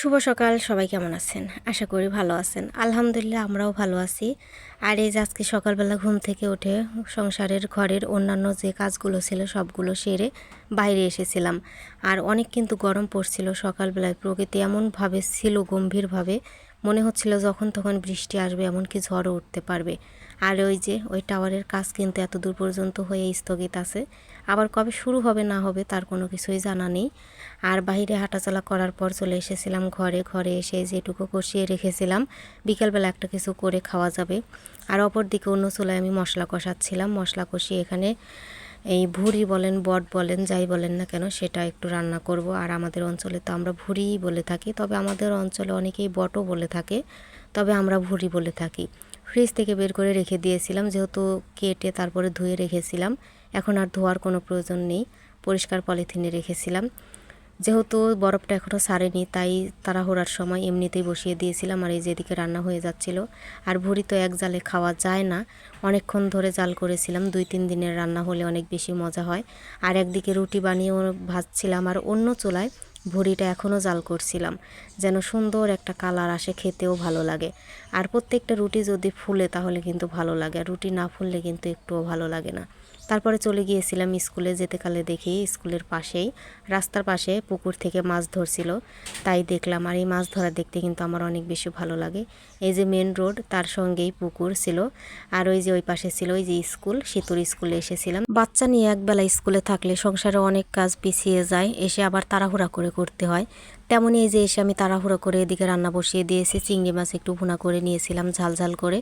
শুভ সকাল, সবাই কেমন আছেন? আশা করি ভালো আছেন। আলহামদুলিল্লাহ আমরাও ভালো আছি। আর এই যে আজকে সকালবেলা ঘুম থেকে উঠে সংসারের ঘরের অন্যান্য যে কাজগুলো ছিল সবগুলো সেরে বাইরে এসেছিলাম। আর অনেক কিন্তু গরম পড়ছিল সকালবেলায়, প্রকৃতি এমনভাবে ছিল গম্ভীরভাবে, মনে হচ্ছিল যখন তখন বৃষ্টি আসবে, এমনকি ঝড়ও উঠতে পারবে। আর ওই যে ওই টাওয়ারের কাজ কিন্তু এত দূর পর্যন্ত হয়ে স্থগিত আছে, আবার কবে শুরু হবে না হবে তার কোনো কিছুই জানা নেই। আর বাইরে হাঁটাচলা করার পর চলে এসেছিলাম ঘরে এসে যেটুকু কষিয়ে রেখেছিলাম বিকালবেলা একটা কিছু করে খাওয়া যাবে। আর অপর দিকে অন্য চুলায় আমি মশলা কষাচ্ছিলাম, মশলা কষিয়ে এখানে এই ভুঁড়ি বলেন বট বলেন যাই বলেন না কেন সেটা একটু রান্না করব। আর আমাদের অঞ্চলে তো আমরা ভুঁড়িই বলে থাকি, তবে আমাদের অঞ্চলে অনেকেই বটও বলে থাকে, তবে আমরা ভুঁড়ি বলে থাকি। ফ্রিজ থেকে বের করে রেখে দিয়েছিলাম, যেহেতু কেটে তারপরে ধুয়ে রেখেছিলাম, এখন আর ধোয়ার কোনো প্রয়োজন নেই, পরিষ্কার পলিথিনে রেখেছিলাম। যেহেতু বরফটা এখনও ছাড়েনি তাই তাড়াহুড়ার সময় এমনিতেই বসিয়ে দিয়েছিলাম। আর এই যেদিকে রান্না হয়ে যাচ্ছিল, আর ভুঁড়ি তো এক জালে খাওয়া যায় না, অনেকক্ষণ ধরে জাল করেছিলাম, 2-3 দিনের রান্না হলে অনেক বেশি মজা হয়। আর একদিকে রুটি বানিয়েও ভাজছিলাম, আর অন্য চুলায় ভুঁড়িটা এখনও জাল করছিলাম, যেন সুন্দর একটা কালার আসে, খেতেও ভালো লাগে। আর প্রত্যেকটা রুটি যদি ফুলে তাহলে কিন্তু ভালো লাগে, আর রুটি না ফুললে কিন্তু একটুও ভালো লাগে না। তারপরে চলে গিয়েছিলাম স্কুলে, যেতে কালে দেখি স্কুলের পাশেই রাস্তার পাশে পুকুর থেকে মাছ ধরছিল, তাই দেখলাম। আর এই মাছ ধরা দেখতে কিন্তু আমার অনেক বেশি ভালো লাগে। এই যে মেন রোড, তার সঙ্গেই পুকুর ছিল, আর ওই যে ওই পাশে ছিল ওই যে স্কুল, শীতল স্কুলে এসেছিলাম। বাচ্চা নিয়ে একবেলা স্কুলে থাকলে সংসারে অনেক কাজ পিছিয়ে যায়, এসে আবার তাড়াহুড়া করে করতে হয়। তেমনই এই যে এসে আমি তাড়াহুড়ো করে এদিকে রান্না বসিয়ে দিয়েছি, চিংড়ি মাছ একটু ভুনা করে নিয়েছিলাম ঝাল ঝাল করে।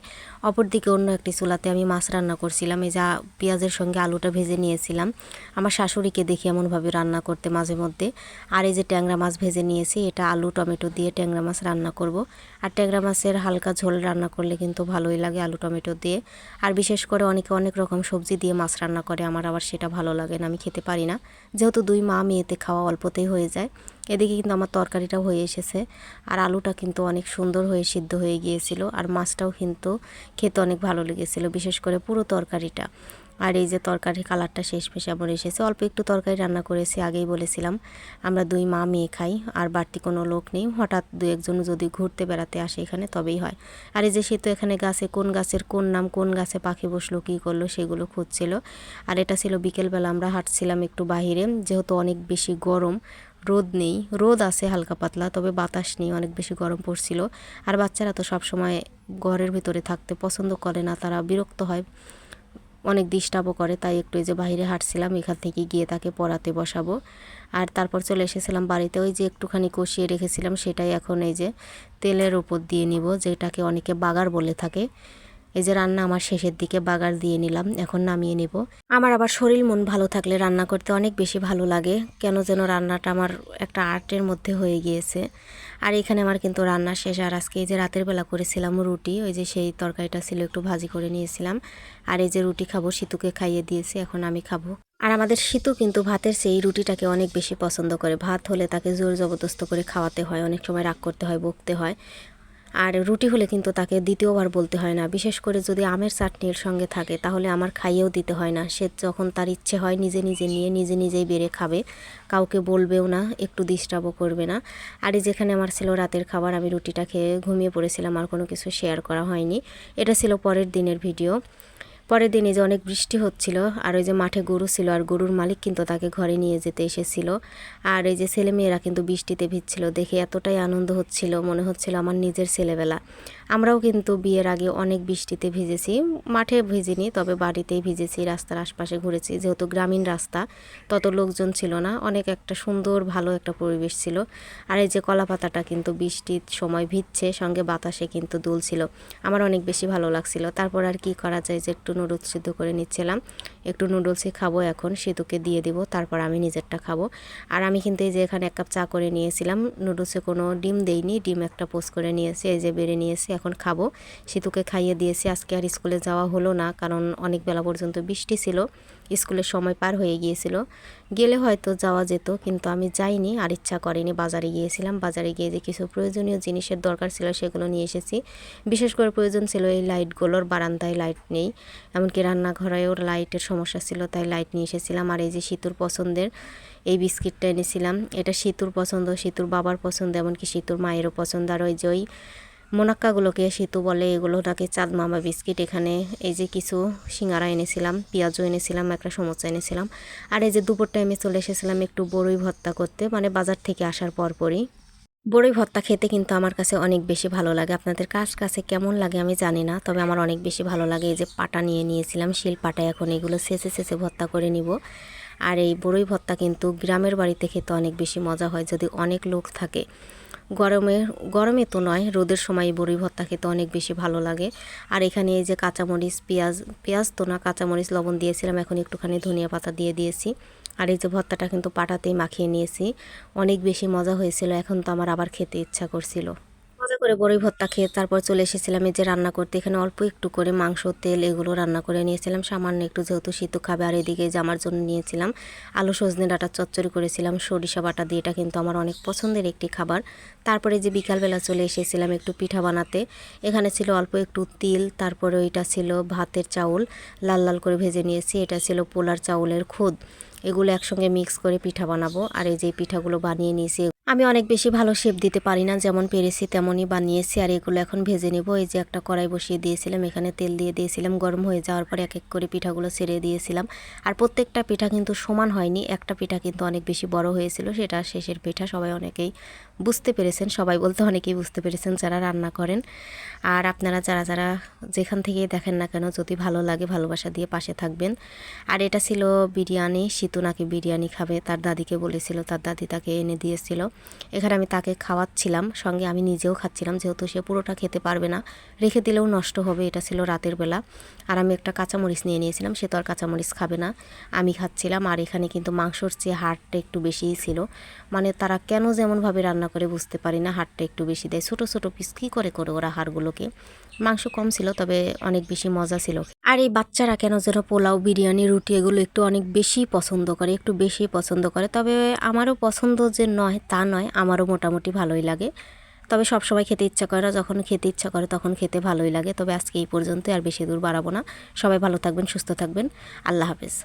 অপরদিকে অন্য একটি চুলাতে আমি মাছ রান্না করছিলাম, এই যা পেঁয়াজের সঙ্গে আলুটা ভেজে নিয়েছিলাম। আমার শাশুড়িকে দেখি এমনভাবে রান্না করতে মাঝে মধ্যে। আর এই যে ট্যাংরা মাছ ভেজে নিয়েছি, এটা আলু টমেটো দিয়ে ট্যাংরা মাছ রান্না করব। আর ট্যাংরা মাছের হালকা ঝোল রান্না করলে কিন্তু ভালোই লাগে আলু টমেটো দিয়ে। আর বিশেষ করে অনেকে অনেক রকম সবজি দিয়ে মাছ রান্না করে, আমার আবার সেটা ভালো লাগে না, আমি খেতে পারি না, যেহেতু 2 মা মেয়েতে খাওয়া অল্পতেই হয়ে যায়। এদিকে কিন্তু আমার তরকারিটাও হয়ে এসেছে, আর আলুটা কিন্তু অনেক সুন্দর হয়ে সিদ্ধ হয়ে গিয়েছিল, আর মাছটাও কিন্তু খেতে অনেক ভালো লেগেছিল, বিশেষ করে পুরো তরকারিটা। আর এই যে তরকারির কালারটা শেষ পেশে আমার এসেছে, অল্প একটু তরকারি রান্না করেছি, আগেই বলেছিলাম আমরা 2 মা মেয়ে খাই, আর বাড়তি কোনো লোক নেই, হঠাৎ 2-1 যদি ঘুরতে বেড়াতে আসে এখানে তবেই হয়। আর এই যে সে তো এখানে গাছে কোন গাছের কোন নাম, কোন গাছে পাখি বসলো কী করলো সেগুলো খুঁজছিল। আর এটা ছিল বিকেলবেলা, আমরা হাঁটছিলাম একটু বাহিরে, যেহেতু অনেক বেশি গরম, রোদ নেই, রোদ আছে হালকা পাতলা, তবে বাতাস নেই, অনেক বেশি গরম পড়ছিল। আর বাচ্চারা তো সব সময় ঘরের ভিতরে থাকতে পছন্দ করে না, তারা বিরক্ত হয়, অনেক ডিস্টার্বও করে, তাই একটু এই যে বাইরে হাঁটছিলাম, এখান থেকে গিয়ে তাকে পড়াতে বসাবো। আর তারপর চলে এসেছিলাম বাড়িতে, ওই যে একটুখানি কষিয়ে রেখেছিলাম সেটাই এখন এই যে তেলের উপর দিয়ে নিব, যেটাকে অনেকে বাগার বলে থাকে। এই যে রান্না আমার শেষের দিকে, বাগার দিয়ে নিলাম, এখন নামিয়ে নেব। আমার আবার শরীর মন ভালো থাকলে রান্না করতে অনেক বেশি ভালো লাগে, কেন যেন রান্নাটা আমার একটা আর্টের মধ্যে হয়ে গিয়েছে। আর এখানে আমার কিন্তু রান্না শেষ। আর আজকে এই যে রাতের বেলা করেছিলাম রুটি, ওই যে সেই তরকারিটা ছিল, একটু ভাজি করে নিয়েছিলাম। আর এই যে রুটি খাবো, সিতুকে খাইয়ে দিয়েছি, এখন আমি খাবো। আর আমাদের সিতু কিন্তু ভাতের সেই রুটিটাকে অনেক বেশি পছন্দ করে, ভাত হলে তাকে জোর জবরদস্ত করে খাওয়াতে হয়, অনেক সময় রাগ করতে হয়, বকতে হয়। আর রুটি হলে কিন্তু তাকে দ্বিতীয়বার বলতে হয় না, বিশেষ করে যদি আমের চাটনির সঙ্গে থাকে তাহলে আমার খাইয়েও দিতে হয় না, সে যখন তার ইচ্ছে হয় নিজে নিজে নিয়ে নিজেই বেড়ে খাবে, কাউকে বলবেও না, একটু ডিস্টার্বও করবে না। আর এই যেখানে আমার ছিল রাতের খাবার, আমি রুটিটা খেয়ে ঘুমিয়ে পড়েছিলাম, আর কোনো কিছু শেয়ার করা হয়নি। এটা ছিল পরের দিনের ভিডিও। পরের দিনে যে অনেক বৃষ্টি হচ্ছিল, আর ওই যে মাঠে গরু ছিল, আর গরুর মালিক কিন্তু তাকে ঘরে নিয়ে যেতে এসেছিল। আর এই যে ছেলেমেয়েরা কিন্তু বৃষ্টিতে ভিজছিল, দেখে এতটাই আনন্দ হচ্ছিল, মনে হচ্ছিল আমার নিজের ছেলেবেলা। আমরাও কিন্তু বিয়ের আগে অনেক বৃষ্টিতে ভিজেছি, মাঠে ভিজিনি, তবে বাড়িতেই ভিজেছি, রাস্তার আশপাশে ঘুরেছি, যেহেতু গ্রামীণ রাস্তা, তত লোকজন ছিল না, অনেক একটা সুন্দর ভালো একটা পরিবেশ ছিল। আর এই যে কলা পাতাটা কিন্তু বৃষ্টির সময় ভিজছে, সঙ্গে বাতাসে কিন্তু দুলছিল, আমার অনেক বেশি ভালো লাগছিল। তারপর আর কি করা যায়, যে একটু নুডলস সিদ্ধ করে নিচ্ছিলাম, একটু নুডলসই খাবো এখন, সিতুকে দিয়ে দিব, তারপর আমি নিজেরটা খাবো। আর আমি কিন্তু এই যে এখানে 1 কাপ চা করে নিয়েছিলাম, নুডলসে কোনো ডিম দেইনি, ডিম একটা পোস্ট করে নিয়েছি, এই যে বেড়ে নিয়েছি, এখন খাবো। সিতুকে খাইয়ে দিয়েছি। আজকে আর স্কুলে যাওয়া হলো না, কারণ অনেক বেলা পর্যন্ত বৃষ্টি ছিল, স্কুলের সময় পার হয়ে গিয়েছিল, গেলে হয়তো যাওয়া যেত, কিন্তু আমি যাইনি, আর ইচ্ছা করেনি। বাজারে গিয়েছিলাম, বাজারে গিয়ে যে কিছু প্রয়োজনীয় জিনিসের দরকার ছিল সেগুলো নিয়ে এসেছি। বিশেষ করে প্রয়োজন ছিল এই লাইটগুলোর, বারান্দায় লাইট নেই, এমনকি রান্নাঘরেও লাইটের সমস্যা ছিল, তাই লাইট নিয়ে এসেছিলাম। আর এই যে সিতুর পছন্দের এই বিস্কিটটা এনেছিলাম। এটা সিতুর পছন্দ, সিতুর বাবার পছন্দ, এমনকি সিতুর মায়েরও পছন্দ। আর ওই যে ওই মোনাক্কাগুলোকে সিতু বলে, এগুলোটাকে চাঁদ মামা বিস্কিট। এখানে এই যে কিছু সিঙ্গারা এনেছিলাম, পেঁয়াজও এনেছিলাম, একটা সমোসা এনেছিলাম। আর এই যে দুপুর টাইমে চলে এসেছিলাম একটু বড়ই ভর্তা করতে, মানে বাজার থেকে আসার পরপরই। বড়ই ভর্তা খেতে কিন্তু আমার কাছে অনেক বেশি ভালো লাগে। আপনাদের কাছে কেমন লাগে আমি জানি না, তবে আমার অনেক বেশি ভালো লাগে। এই যে পাটা নিয়েছিলাম, শিল পাটা, এখন এগুলো ছেঁচে ভর্তা করে নিব। আর এই বড়ই ভর্তা কিন্তু গ্রামের বাড়িতে খেতে অনেক বেশি মজা হয়, যদি অনেক লোক থাকে। গরমে তো নয়, রোদের সময় এই বড়ি ভর্তা খেতে অনেক বেশি ভালো লাগে। আর এখানে এই যে কাঁচামরিচ, পেঁয়াজ তো না, কাঁচামরিচ, লবণ দিয়েছিলাম, এখন একটুখানি ধনিয়া পাতা দিয়ে দিয়েছি। আর এই যে ভর্তাটা কিন্তু পাটাতেই মাখিয়ে নিয়েছি, অনেক বেশি মজা হয়েছিল। এখন তো আমার আবার খেতে ইচ্ছা করছিল। মজা করে বড়ই ভর্তা খেয়ে তারপর চলে এসেছিলাম এই যে রান্না করতে। এখানে অল্প একটু করে মাংস, তেল এগুলো রান্না করে নিয়েছিলাম, সামান্য একটু, যেহেতু সিতু খাবে। আর এদিকে যে আমার জন্য নিয়েছিলাম আলু সজনে ডাঁটা চচ্চড়ি করেছিলাম সরিষা বাটা দিয়ে, এটা কিন্তু আমার অনেক পছন্দের একটি খাবার। তারপরে যে বিকালবেলা চলে এসেছিলাম একটু পিঠা বানাতে। এখানে ছিল অল্প একটু তিল, তারপরে ওইটা ছিল ভাতের চাউল, লাল লাল করে ভেজে নিয়েছি। এটা ছিল পোলার চাউলের খুদ, এগুলো একসঙ্গে মিক্স করে পিঠা বানাবো। আর এই যে পিঠাগুলো বানিয়ে নিয়েছি। আমি অনেক বেশি ভালো শেপ দিতে পারি না, যেমন পেরেছি তেমনই বানিয়েছি। আর এগুলো এখন ভেজে নেব। এই যে একটা কড়াই বসিয়ে দিয়েছিলাম, এখানে তেল দিয়ে দিয়েছিলাম, গরম হয়ে যাওয়ার পরে এক এক করে পিঠাগুলো ছেড়ে দিয়েছিলাম। আর প্রত্যেকটা পিঠা কিন্তু সমান হয়নি, একটা পিঠা কিন্তু অনেক বেশি বড় হয়েছিল, সেটা শেষের পিঠা। সবাই অনেকেই বুঝতে পেরেছেন, সবাই বলতে অনেকেই বুঝতে পেরেছেন যারা রান্না করেন। আর আপনারা যারা যেখান থেকেই দেখেন না কেন, যদি ভালো লাগে ভালোবাসা দিয়ে পাশে থাকবেন। আর এটা ছিল বিরিয়ানি, সিতু নাকি বিরিয়ানি খাবে, তার দাদিকে বলেছিল, তার দাদি তাকে এনে দিয়েছিল। এখানে আমি তাকে খাওয়াচ্ছিলাম, সঙ্গে আমি নিজেও খাচ্ছিলাম, যেহেতু সে পুরোটা খেতে পারবে না, রেখে দিলেও নষ্ট হবে। এটা ছিল রাতের বেলা। আর আমি একটা কাঁচামরিচ নিয়েছিলাম, সে তো আর কাঁচামরিচ খাবে না, আমি খাচ্ছিলাম। আর এখানে কিন্তু মাংসর চেয়ে হাড়টা একটু বেশিই ছিল, মানে তারা কেন যেমনভাবে রান্না করে বুঝতে পারি না, হাড়টা একটু বেশি দেয়, ছোটো ছোটো পিস কী করে ওরা হাড়গুলোকে। মাংস কম ছিল, তবে অনেক বেশি মজা ছিল। আর এই বাচ্চারা কেন যেন পোলাও, বিরিয়ানি, রুটি এগুলো একটু অনেক বেশি পছন্দ করে, একটু বেশি পছন্দ করে। তবে আমারও পছন্দ যে নয় তা নয়, আমারও মোটামুটি ভালোই লাগে। তবে সব সময় খেতে ইচ্ছা করে না, যখন খেতে ইচ্ছা করে তখন খেতে ভালোই লাগে। তবে আজকে এই পর্যন্ত, আর বেশি দূর বাড়াবো না। সবাই ভালো থাকবেন, সুস্থ থাকবেন, আল্লাহ হাফেজ।